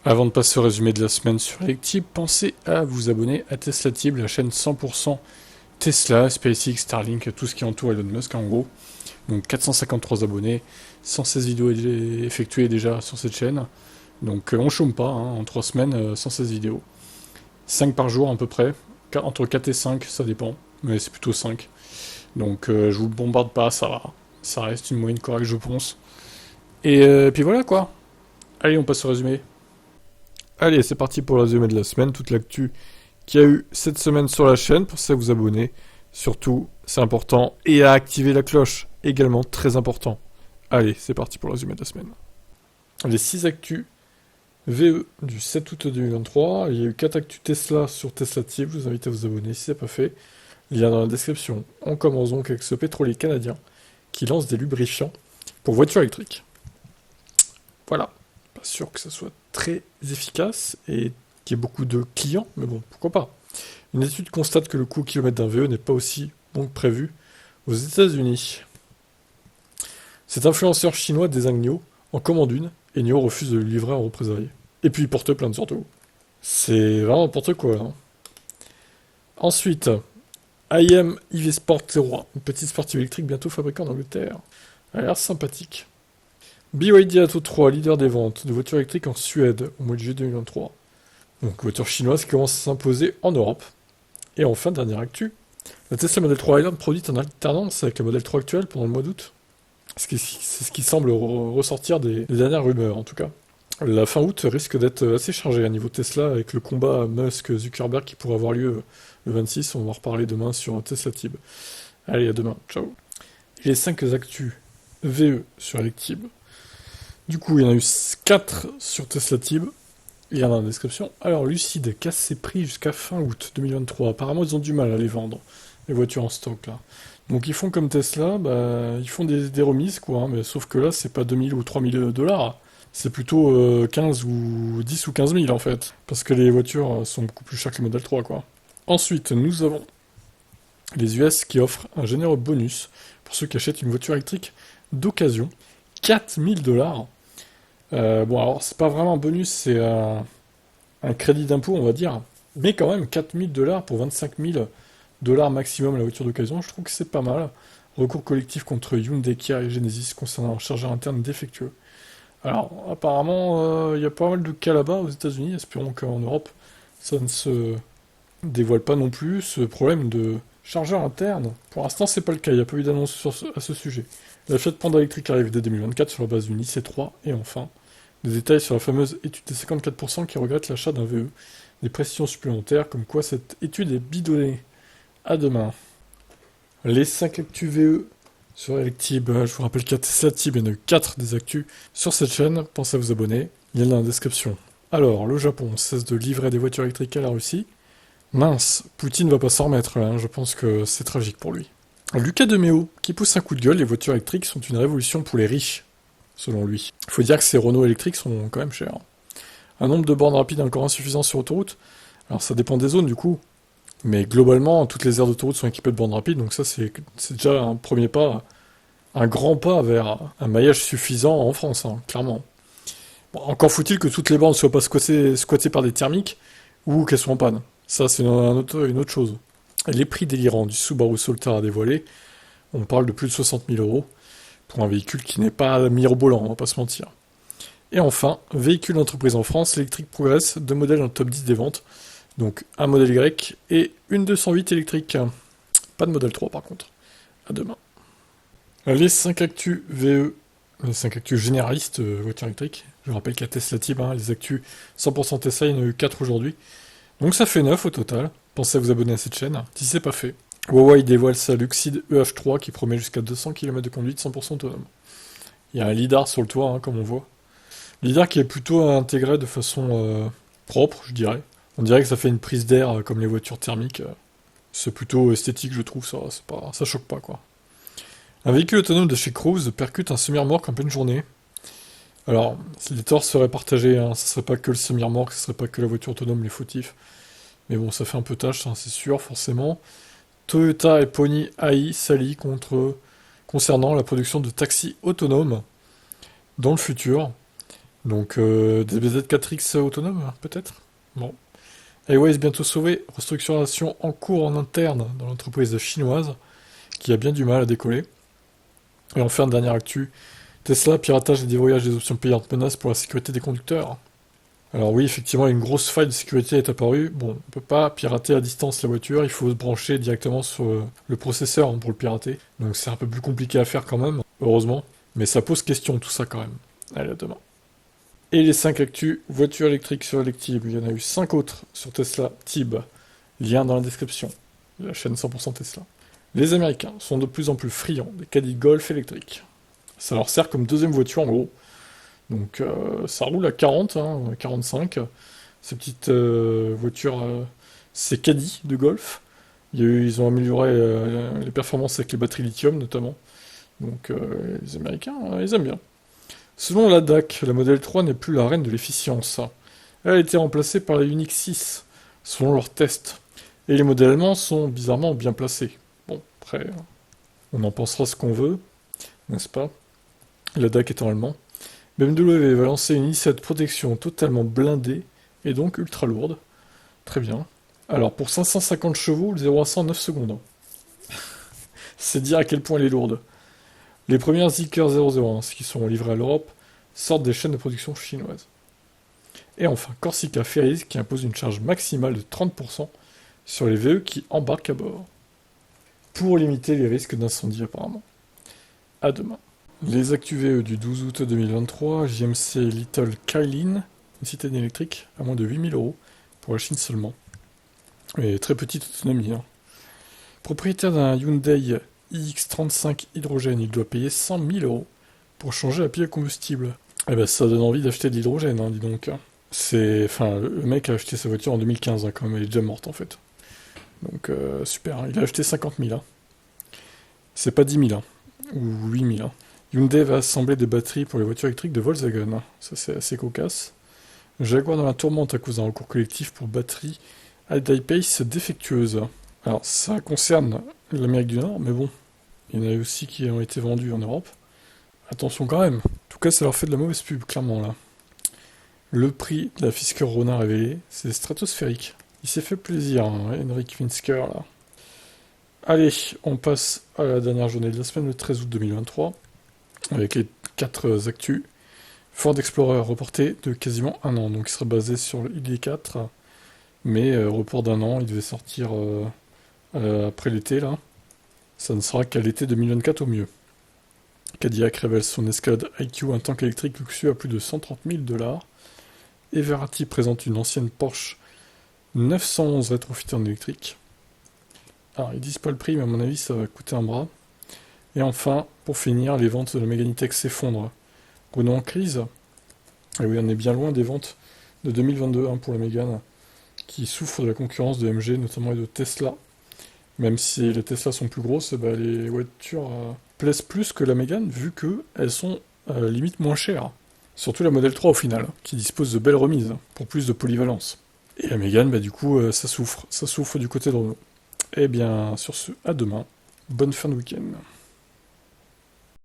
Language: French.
Avant de passer au résumé de la semaine sur Electib, pensez à vous abonner à TeslaTib, la chaîne 100% Tesla, SpaceX, Starlink, tout ce qui entoure Elon Musk en gros. Donc 453 abonnés, 116 vidéos effectuées déjà sur cette chaîne. Donc on chôme pas, hein, en 3 semaines, 116 vidéos. 5 par jour à peu près, entre 4 et 5, ça dépend, mais c'est plutôt 5. Donc je vous bombarde pas, ça va. Ça reste une moyenne correcte je pense. Et puis voilà quoi. Allez, on passe au résumé. Allez, c'est parti pour le résumé de la semaine, toute l'actu qu'il y a eu cette semaine sur la chaîne. Pensez à vous abonner, surtout, c'est important, et à activer la cloche, également très important. Allez, c'est parti pour le résumé de la semaine. Les 6 actus VE du 7 août 2023, il y a eu 4 actus Tesla sur TeslaTib, je vous invite à vous abonner si ce n'est pas fait. Lien dans la description. On commence donc avec ce pétrolier canadien qui lance des lubrifiants pour voitures électriques. Voilà. Pas sûr que ça soit très efficace et qu'il y ait beaucoup de clients, mais bon, pourquoi pas. Une étude constate que le coût au kilomètre d'un VE n'est pas aussi bon que prévu aux États-Unis. Cet influenceur chinois désigne NIO, en commande une, et NIO refuse de le livrer en représailles. Et puis il porte plainte surtout. C'est vraiment n'importe quoi. Hein. Ensuite, IM EV Sport 01, une petite sportive électrique bientôt fabriquée en Angleterre. Elle a l'air sympathique. BYD Atto 3, leader des ventes de voitures électriques en Suède au mois de juillet 2023. Donc, voiture chinoise qui commence à s'imposer en Europe. Et enfin, dernière actu, la Tesla Model 3 Highland produite en alternance avec le Model 3 actuel pendant le mois d'août. C'est ce qui semble ressortir des dernières rumeurs, en tout cas. La fin août risque d'être assez chargée à niveau Tesla avec le combat Musk-Zuckerberg qui pourrait avoir lieu le 26. On va en reparler demain sur TeslaTib. Allez, à demain. Ciao. Et les 5 actus VE sur Electib. Du coup, il y en a eu 4 sur TeslaTib. Il y en a dans la description. Alors, Lucide casse ses prix jusqu'à fin août 2023. Apparemment, ils ont du mal à les vendre, les voitures en stock, là. Donc, ils font comme Tesla, ils font des remises, quoi. Hein, mais sauf que là, c'est pas 2000 ou 3000 dollars. C'est plutôt 15 ou 10 ou 15 000, en fait. Parce que les voitures sont beaucoup plus chères que le Model 3, quoi. Ensuite, nous avons les US qui offrent un généreux bonus pour ceux qui achètent une voiture électrique d'occasion. 4000 dollars. Bon, alors, c'est pas vraiment un bonus, c'est un crédit d'impôt, on va dire. Mais quand même, 4000 dollars pour 25 000 dollars maximum la voiture d'occasion, je trouve que c'est pas mal. Recours collectif contre Hyundai, Kia et Genesis concernant un chargeur interne défectueux. Alors, apparemment, il y a pas mal de cas là-bas aux États-Unis. Espérons qu'en Europe, ça ne se dévoile pas non plus, ce problème de chargeur interne. Pour l'instant, c'est pas le cas, il n'y a pas eu d'annonce à ce sujet. La Fiat Panda électrique arrive dès 2024 sur la base d'une IC3, et enfin, des détails sur la fameuse étude des 54% qui regrette l'achat d'un VE. Des précisions supplémentaires, comme quoi cette étude est bidonnée. À demain. Les 5 actus VE sur Electib. Je vous rappelle qu'à TeslaTib, il y en a eu 4 des actus sur cette chaîne. Pensez à vous abonner. Il y en a dans la description. Alors, le Japon cesse de livrer des voitures électriques à la Russie. Mince, Poutine va pas s'en remettre là, hein. Je pense que c'est tragique pour lui. Lucas Demeo, qui pousse un coup de gueule, les voitures électriques sont une révolution pour les riches, selon lui. Il faut dire que ces Renault électriques sont quand même chers. Un nombre de bornes rapides encore insuffisant sur autoroute. Alors ça dépend des zones du coup. Mais globalement, toutes les aires d'autoroute sont équipées de bornes rapides, donc ça c'est déjà un premier pas, un grand pas vers un maillage suffisant en France, hein, clairement. Bon, encore faut-il que toutes les bornes ne soient pas squattées par des thermiques ou qu'elles soient en panne. Ça c'est une autre chose. Et les prix délirants du Subaru Solterra à dévoiler, on parle de plus de 60 000 euros pour un véhicule qui n'est pas mirobolant, on va pas se mentir. Et enfin, véhicule d'entreprise en France, l'électrique progresse, 2 modèles dans le top 10 des ventes. Donc un modèle Y et une 208 électrique. Pas de modèle 3 par contre. À demain. Les 5 actus VE, les 5 actus généralistes voitures électriques. Je vous rappelle qu'il y a TeslaTib, hein, les actus 100% Tesla, il y en a eu 4 aujourd'hui. Donc ça fait 9 au total. Pensez à vous abonner à cette chaîne, si c'est pas fait. Huawei dévoile sa Luxid EH3 qui promet jusqu'à 200 km de conduite 100% autonome. Il y a un lidar sur le toit, hein, comme on voit. Lidar qui est plutôt intégré de façon propre, je dirais. On dirait que ça fait une prise d'air comme les voitures thermiques. C'est plutôt esthétique, je trouve, ça choque pas, quoi. Un véhicule autonome de chez Cruise percute un semi-remorque en pleine journée. Alors, si les torts seraient partagés, hein, ce serait pas que le semi-remorque, ce serait pas que la voiture autonome, les fautifs. Mais bon, ça fait un peu tâche, hein, c'est sûr, forcément. Toyota et Pony AI s'allient concernant la production de taxis autonomes dans le futur. Donc des BZ4X autonomes, peut-être. Bon. Airways bientôt sauvé, restructuration en cours en interne dans l'entreprise chinoise, qui a bien du mal à décoller. Et enfin, dernière actu, Tesla, piratage et déverrouillage des options payantes, menace pour la sécurité des conducteurs. Alors oui, effectivement, une grosse faille de sécurité est apparue. Bon, on peut pas pirater à distance la voiture, il faut se brancher directement sur le processeur pour le pirater. Donc c'est un peu plus compliqué à faire quand même, heureusement. Mais ça pose question tout ça quand même. Allez, à demain. Et les 5 actus, voitures électriques sur Electib. Il y en a eu 5 autres sur Tesla Tib. Lien dans la description. La chaîne 100% Tesla. Les Américains sont de plus en plus friands des caddies Golf électriques. Ça leur sert comme deuxième voiture en gros. Donc ça roule à 40, 45. Ces petites voitures, ces caddies de Golf. Ils ont amélioré les performances avec les batteries lithium notamment. Donc les Américains, ils aiment bien. Selon la DAC, la Model 3 n'est plus la reine de l'efficience. Elle a été remplacée par la Unix 6, selon leurs tests. Et les modèles allemands sont bizarrement bien placés. Bon, après, on en pensera ce qu'on veut, n'est-ce pas? La DAC étant allemand. BMW va lancer une i7 protection totalement blindée et donc ultra lourde. Très bien. Alors pour 550 chevaux, le 0 à 100 9 secondes. C'est dire à quel point elle est lourde. Les premières Zeekr 001, qui sont livrées à l'Europe, sortent des chaînes de production chinoises. Et enfin, Corsica Ferries qui impose une charge maximale de 30% sur les VE qui embarquent à bord. Pour limiter les risques d'incendie apparemment. À demain. Les actus VE du 12 août 2023, JMC Little Kylin, une citadine électrique à moins de 8000 € pour la Chine seulement. Et très petite autonomie. Propriétaire d'un Hyundai iX35 hydrogène, il doit payer 100 000 € pour changer la pile combustible. Eh ben ça donne envie d'acheter de l'hydrogène, dis donc. Le mec a acheté sa voiture en 2015, quand même, elle est déjà morte en fait. Donc super, il a acheté 50 000. C'est pas 10 000, ou 8 000. Hyundai va assembler des batteries pour les voitures électriques de Volkswagen. Ça c'est assez cocasse. Jaguar dans la tourmente à cause d'un recours collectif pour batterie à die-pace défectueuse. Alors ça concerne l'Amérique du Nord, mais bon, il y en a aussi qui ont été vendus en Europe. Attention quand même. En tout cas, ça leur fait de la mauvaise pub, clairement, là. Le prix de la Fisker Ronin révélé, c'est stratosphérique. Il s'est fait plaisir, Henrik Finsker, là. Allez, on passe à la dernière journée de la semaine, le 13 août 2023, avec les 4 actus. Ford Explorer reporté de quasiment un an, donc il sera basé sur le ID4, mais report d'un an, il devait sortir après l'été, là. Ça ne sera qu'à l'été 2024 au mieux. Cadillac révèle son Escalade IQ, un tank électrique luxueux à plus de 130 000 $. Everati présente une ancienne Porsche 911 rétrofitée en électrique. Alors, ils disent pas le prix, mais à mon avis, ça va coûter un bras. Et enfin, pour finir, les ventes de la Mégane E-Tech s'effondrent. Renault en crise. Et oui, on est bien loin des ventes de 2022 pour la Mégane, qui souffre de la concurrence de MG, notamment et de Tesla. Même si les Tesla sont plus grosses, les voitures plaisent plus que la Mégane, vu qu'elles sont limite moins chères. Surtout la Model 3 au final, qui dispose de belles remises, pour plus de polyvalence. Et la Mégane, du coup, ça souffre du côté de Renault. Eh bien, sur ce, à demain. Bonne fin de week-end.